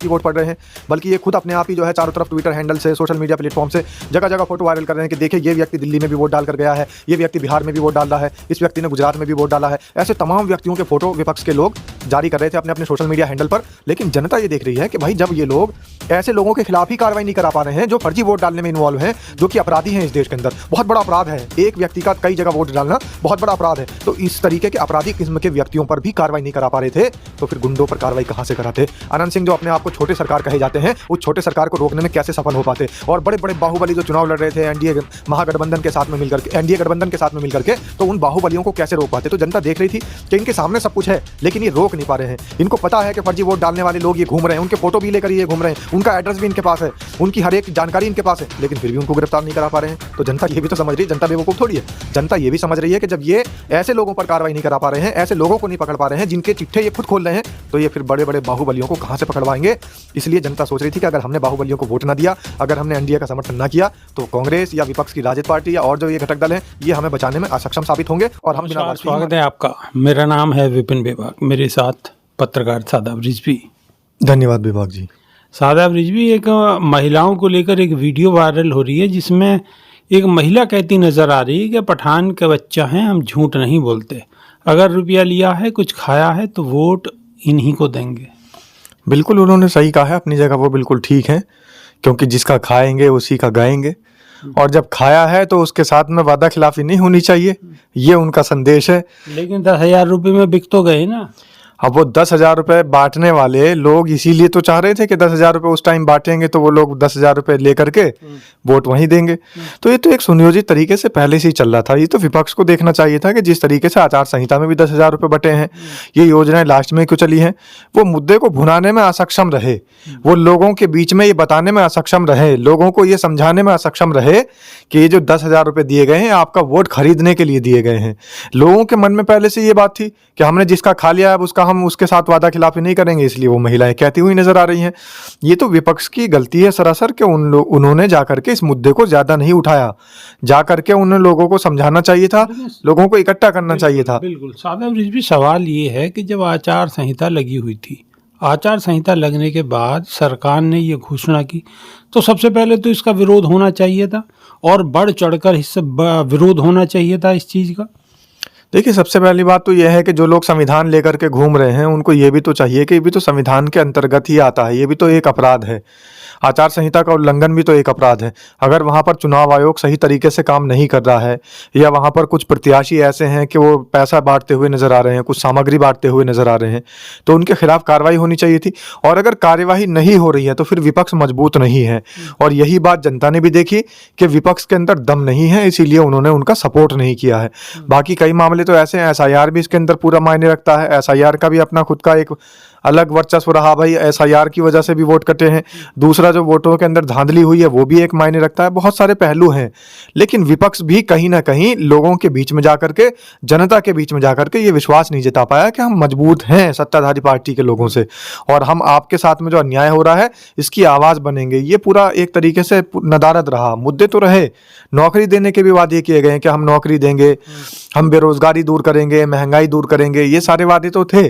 की वोट पड़ रहे हैं, बल्कि ये खुद अपने आप ही जो है चारों तरफ ट्विटर हैंडल से, सोशल मीडिया प्लेटफॉर्म से जगह जगह फोटो वायरल कर रहे हैं कि देखिए ये व्यक्ति दिल्ली में भी वोट डाल कर गया है, ये व्यक्ति बिहार में भी वोट डाला है, इस व्यक्ति ने गुजरात में भी वोट डाला है। ऐसे तमाम व्यक्तियों के फोटो विपक्ष के लोग जारी कर रहे थे अपने अपने सोशल मीडिया हैंडल पर। लेकिन जनता ये देख रही है कि भाई जब ये लोग ऐसे लोगों के खिलाफ ही कार्रवाई नहीं करा पा रहे हैं जो फर्जी वोट डालने में इन्वॉल्व हैं, जो कि अपराधी हैं इस देश के अंदर, बहुत बड़ा अपराध है, एक व्यक्ति का कई जगह वोट डालना बहुत बड़ा अपराध है। तो इस तरीके के अपराधी किस्म के व्यक्तियों पर भी कार्रवाई नहीं करा पा रहे थे, तो फिर गुंडों पर कार्रवाई कहां से कराते? अनंत सिंह जो अपने आप को छोटे सरकार कहे जाते हैं, उस छोटे सरकार को रोकने में कैसे सफल हो पाते? और बड़े बड़े बाहुबली जो चुनाव लड़ रहे थे एनडीए महागठबंधन के साथ में मिलकर के, एनडीए गठबंधन के साथ में मिलकर के, तो उन बाहुबलियों को कैसे रोक पाते? तो जनता देख रही थी कि इनके सामने सब कुछ है, लेकिन ये रोक नहीं पा रहे हैं। इनको पता है कि फर्जी वोट डालने वाले लोग ये घूम रहे हैं, उनके फोटो भी लेकर ये घूम रहे हैं, उनका एड्रेस भी इनके पास है, उनकी हर एक जानकारी इनके पास है, लेकिन फिर भी उनको गिरफ्तार नहीं करा पा रहे हैं। तो जनता ये भी तो समझ रही है, जनता बेवकूफ थोड़ी है, जनता ये भी समझ रही है कि जब ये ऐसे लोगों पर कार्रवाई नहीं करा पा रहे हैं, ऐसे लोगों को नहीं पकड़ पा रहे हैं जिनके चिट्ठे ये खुद खोल रहे हैं, तो ये फिर बड़े बड़े बाहुबलियों को कहां से पकड़वाएंगे? इसलिए जनता सोच रही थी कि अगर हमने बाहुबलियों को वोट ना दिया, अगर हमने एनडीए का समर्थन ना किया, तो कांग्रेस या विपक्ष की राजद पार्टी या और जो ये घटक दल हैं, ये हमें बचाने में असक्षम साबित होंगे और हम बिना स्वागत है आपका। मेरा नाम है विपिन बेबाक, मेरे साथ पत्रकार सादाब रिजवी। धन्यवाद विभाग जी। सादाब रिजवी, एक महिलाओं को लेकर एक वीडियो वायरल हो रही है जिसमें एक महिला कहती नज़र आ रही है कि पठान का बच्चा है, हम झूठ नहीं बोलते, अगर रुपया लिया है, कुछ खाया है तो वोट इन्हीं को देंगे। बिल्कुल उन्होंने सही कहा है, अपनी जगह वो बिल्कुल ठीक है, क्योंकि जिसका खाएंगे उसी का गाएंगे, और जब खाया है तो उसके साथ में वादा खिलाफी नहीं होनी चाहिए, ये उनका संदेश है। लेकिन 10,000 रुपये में बिक तो गए ना। अब वो 10,000 रुपये बांटने वाले लोग इसीलिए तो चाह रहे थे कि 10,000 रुपये उस टाइम बांटेंगे तो वो लोग 10,000 रुपये लेकर के वोट वहीं देंगे। तो ये तो एक सुनियोजित तरीके से पहले से ही चल रहा था। ये तो विपक्ष को देखना चाहिए था कि जिस तरीके से आचार संहिता में भी 10,000 रुपये बटे हैं, ये योजनाएं लास्ट में क्यों चली हैं? वो मुद्दे को भुनाने में असक्षम रहे, वो लोगों के बीच में ये बताने में असक्षम रहे, लोगों को ये समझाने में असक्षम रहे कि ये जो 10,000 रुपये दिए गए हैं आपका वोट खरीदने के लिए दिए गए हैं। लोगों के मन में पहले से ये बात थी कि हमने जिसका खा लिया है अब उसका हम उसके साथ वादा खिलाफी नहीं करेंगे, इसलिए वो महिलाएं कहती हुई नजर आ रही हैं। ये तो विपक्ष की गलती है सरासर कि उन्होंने जाकर के इस मुद्दे को ज्यादा नहीं उठाया, जाकर के उन्हें लोगों को समझाना चाहिए था, लोगों को इकट्ठा करना चाहिए था। बिल्कुल सादाब रिजवी, सवाल ये है कि जब आचार संहिता लगी हुई थी, आचार संहिता लगने के बाद सरकार ने ये घोषणा की, तो सबसे पहले तो इसका विरोध होना चाहिए था और बढ़ चढ़कर इससे विरोध होना चाहिए था इस चीज़ का। देखिए, सबसे पहली बात तो यह है कि जो लोग संविधान लेकर के घूम रहे हैं उनको ये भी तो चाहिए कि ये भी तो संविधान के अंतर्गत ही आता है, ये भी तो एक अपराध है, आचार संहिता का उल्लंघन भी तो एक अपराध है। अगर वहाँ पर चुनाव आयोग सही तरीके से काम नहीं कर रहा है, या वहाँ पर कुछ प्रत्याशी ऐसे हैं कि वो पैसा बांटते हुए नजर आ रहे हैं, कुछ सामग्री बांटते हुए नजर आ रहे हैं, तो उनके खिलाफ कार्रवाई होनी चाहिए थी। और अगर कार्यवाही नहीं हो रही है तो फिर विपक्ष मजबूत नहीं है, और यही बात जनता ने भी देखी कि विपक्ष के अंदर दम नहीं है, इसीलिए उन्होंने उनका सपोर्ट नहीं किया है। बाकी कई मामले तो ऐसे हैं, एसआईआर भी इसके अंदर पूरा मायने रखता है, एसआईआर का भी अपना खुद का एक अलग वर्चस्व रहा, भाई एसआईआर की वजह से भी वोट कटे हैं। दूसरा जो वोटों के अंदर धांधली हुई है वो भी एक मायने रखता है, बहुत सारे पहलू हैं। लेकिन विपक्ष भी कहीं ना कहीं लोगों के बीच में जाकर के, जनता के बीच में जाकर के ये विश्वास नहीं जता पाया कि हम मजबूत हैं सत्ताधारी पार्टी के लोगों से, और हम आपके साथ में जो अन्याय हो रहा है इसकी आवाज़ बनेंगे। ये पूरा एक तरीके से नदारद रहा। मुद्दे तो रहे, नौकरी देने के भी वादे किए गए कि हम नौकरी देंगे, हम बेरोजगारी दूर करेंगे, महंगाई दूर करेंगे, ये सारे वादे तो थे,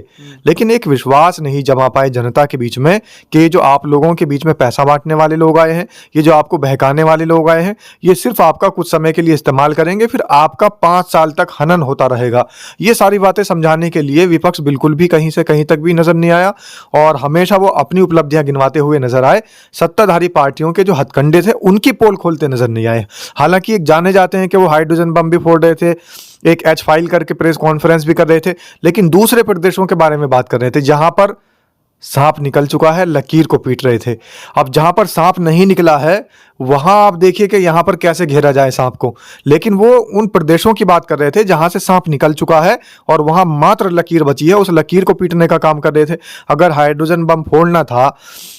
लेकिन एक विश्वास नहीं जमा पाए जनता के बीच में कि जो आप लोगों के बीच में पैसा बांटने वाले लोग आए हैं, ये जो आपको बहकाने वाले लोग आए हैं, ये सिर्फ आपका कुछ समय के लिए इस्तेमाल करेंगे, फिर आपका 5 साल तक हनन होता रहेगा। ये सारी बातें समझाने के लिए विपक्ष बिल्कुल भी कहीं से कहीं तक भी नजर नहीं आया, और हमेशा वो अपनी उपलब्धियां गिनवाते हुए नजर आए। सत्ताधारी पार्टियों के जो हथकंडे थे उनकी पोल खोलते नजर नहीं आए। हालांकि एक जाने जाते हैं कि वो हाइड्रोजन बम भी फोड़ रहे थे, एक एच फाइल करके प्रेस कॉन्फ्रेंस भी कर रहे थे, लेकिन दूसरे प्रदेशों के बारे में बात कर रहे थे जहां पर सांप निकल चुका है, लकीर को पीट रहे थे। अब जहां पर सांप नहीं निकला है वहां आप देखिए कि यहां पर कैसे घेरा जाए सांप को, लेकिन वो उन प्रदेशों की बात कर रहे थे जहां से सांप निकल चुका है और वहां मात्र लकीर बची है, उस लकीर को पीटने का काम कर रहे थे। अगर हाइड्रोजन बम फोड़ना था,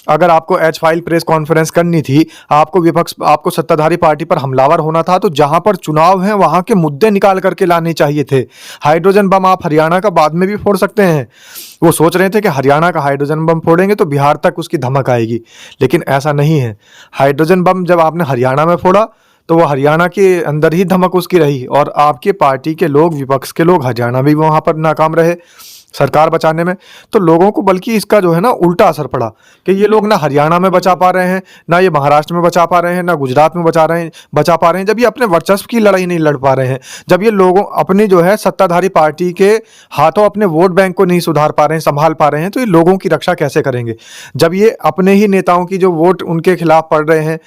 अगर आपको एच फाइल प्रेस कॉन्फ्रेंस करनी थी, आपको सत्ताधारी पार्टी पर हमलावर होना था, तो जहां पर चुनाव है वहां के मुद्दे निकाल करके लाने चाहिए थे। हाइड्रोजन बम आप हरियाणा का बाद में भी फोड़ सकते हैं। वो सोच रहे थे कि हरियाणा का हाइड्रोजन बम फोड़ेंगे तो बिहार तक उसकी धमक आएगी, लेकिन ऐसा नहीं है। हाइड्रोजन बम जब आपने हरियाणा में फोड़ा तो वो हरियाणा के अंदर ही धमक उसकी रही, और आपके पार्टी के लोग, विपक्ष के लोग हरियाणा भी वहां पर नाकाम रहे। सरकार बचाने में, तो लोगों को बल्कि इसका जो है ना उल्टा असर पड़ा कि ये लोग ना हरियाणा में बचा पा रहे हैं, ना ये महाराष्ट्र में बचा पा रहे हैं, ना गुजरात में बचा पा रहे हैं, जब ये अपने वर्चस्व की लड़ाई नहीं लड़ पा रहे हैं, जब ये लोगों अपनी जो है सत्ताधारी पार्टी के हाथों अपने वोट बैंक को नहीं सुधार पा रहे हैं, संभाल पा रहे हैं, तो ये लोगों की रक्षा कैसे करेंगे? जब ये अपने ही नेताओं की जो वोट उनके खिलाफ पड़ रहे हैं,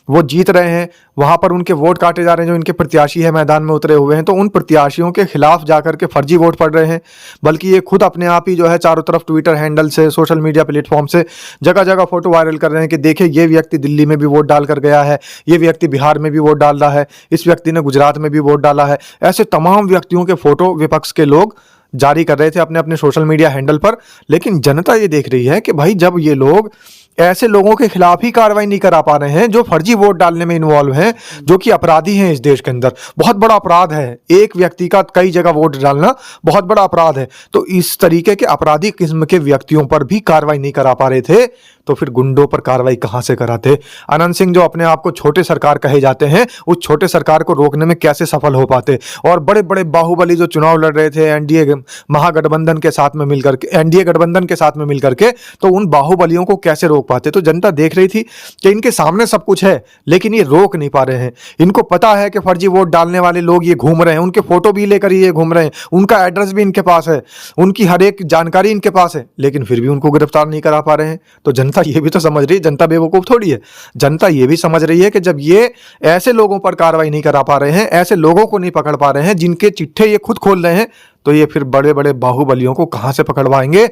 वो जीत रहे हैं, वहां पर उनके वोट काटे जा रहे हैं, जो इनके प्रत्याशी है मैदान में उतरे हुए हैं, तो उन प्रत्याशियों के खिलाफ जाकर के फर्जी वोट पड़ रहे हैं। बल्कि ये खुद अपने आप ही जो है चारों तरफ ट्विटर हैंडल से, सोशल मीडिया प्लेटफॉर्म से जगह जगह फोटो वायरल कर रहे हैं कि देखिए ये व्यक्ति दिल्ली में भी वोट डाल कर गया है, ये व्यक्ति बिहार में भी वोट डाल रहा है, इस व्यक्ति ने गुजरात में भी वोट डाला है। ऐसे तमाम व्यक्तियों के फोटो विपक्ष के लोग जारी कर रहे थे अपने अपने सोशल मीडिया हैंडल पर। लेकिन जनता ये देख रही है कि भाई जब ये लोग ऐसे लोगों के खिलाफ ही कार्रवाई नहीं करा पा रहे हैं जो फर्जी वोट डालने में इन्वॉल्व हैं, जो कि अपराधी हैं इस देश के अंदर, बहुत बड़ा अपराध है एक व्यक्ति का कई जगह वोट डालना, बहुत बड़ा अपराध है। तो इस तरीके के अपराधी किस्म के व्यक्तियों पर भी कार्रवाई नहीं करा पा रहे थे, तो फिर गुंडों पर कार्रवाई कहां से कराते? अनंत सिंह जो अपने आप को छोटे सरकार कहे जाते हैं, उस छोटे सरकार को रोकने में कैसे सफल हो पाते? और बड़े बड़े बाहुबली जो चुनाव लड़ रहे थे एनडीए महागठबंधन के साथ में मिलकर के, एनडीए गठबंधन के साथ में मिलकर के, तो उन बाहुबलियों को कैसे रोक पाते? तो जनता देख रही थी कि इनके सामने सब कुछ है, लेकिन ये रोक नहीं पा रहे हैं। इनको पता है कि फर्जी वोट डालने वाले लोग ये घूम रहे हैं, उनके फोटो भी लेकर ये घूम रहे हैं, उनका एड्रेस भी इनके पास है, उनकी हर एक जानकारी इनके पास है, लेकिन फिर भी उनको गिरफ्तार नहीं करा पा रहे हैं। तो जनता ये भी तो समझ रही है, जनता बेवकूफ थोड़ी है, जनता ये भी समझ रही है कि जब ये ऐसे लोगों पर कार्रवाई नहीं करा पा रहे हैं, ऐसे लोगों को नहीं पकड़ पा रहे हैं जिनके चिट्ठे ये खुद खोल रहे हैं, तो ये फिर बड़े बड़े बाहुबलियों को कहां से पकड़वाएंगे?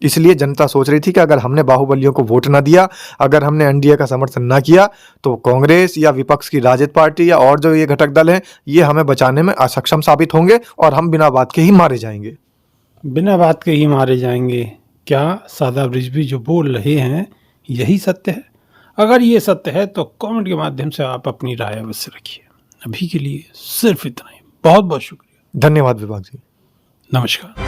इसलिए जनता सोच रही थी कि अगर हमने बाहुबलियों को वोट ना दिया, अगर हमने एनडीए का समर्थन ना किया, तो कांग्रेस या विपक्ष की राजद पार्टी या और जो ये घटक दल हैं, ये हमें बचाने में असक्षम साबित होंगे और हम बिना बात के ही मारे जाएंगे। बिना बात के ही मारे जाएंगे। क्या सादाब रिजवी जो बोल रहे हैं यही सत्य है? अगर ये सत्य है तो कमेंट के माध्यम से आप अपनी राय अवश्य रखिए। अभी के लिए सिर्फ इतना ही। बहुत बहुत शुक्रिया। धन्यवाद विभाग जी। नमस्कार।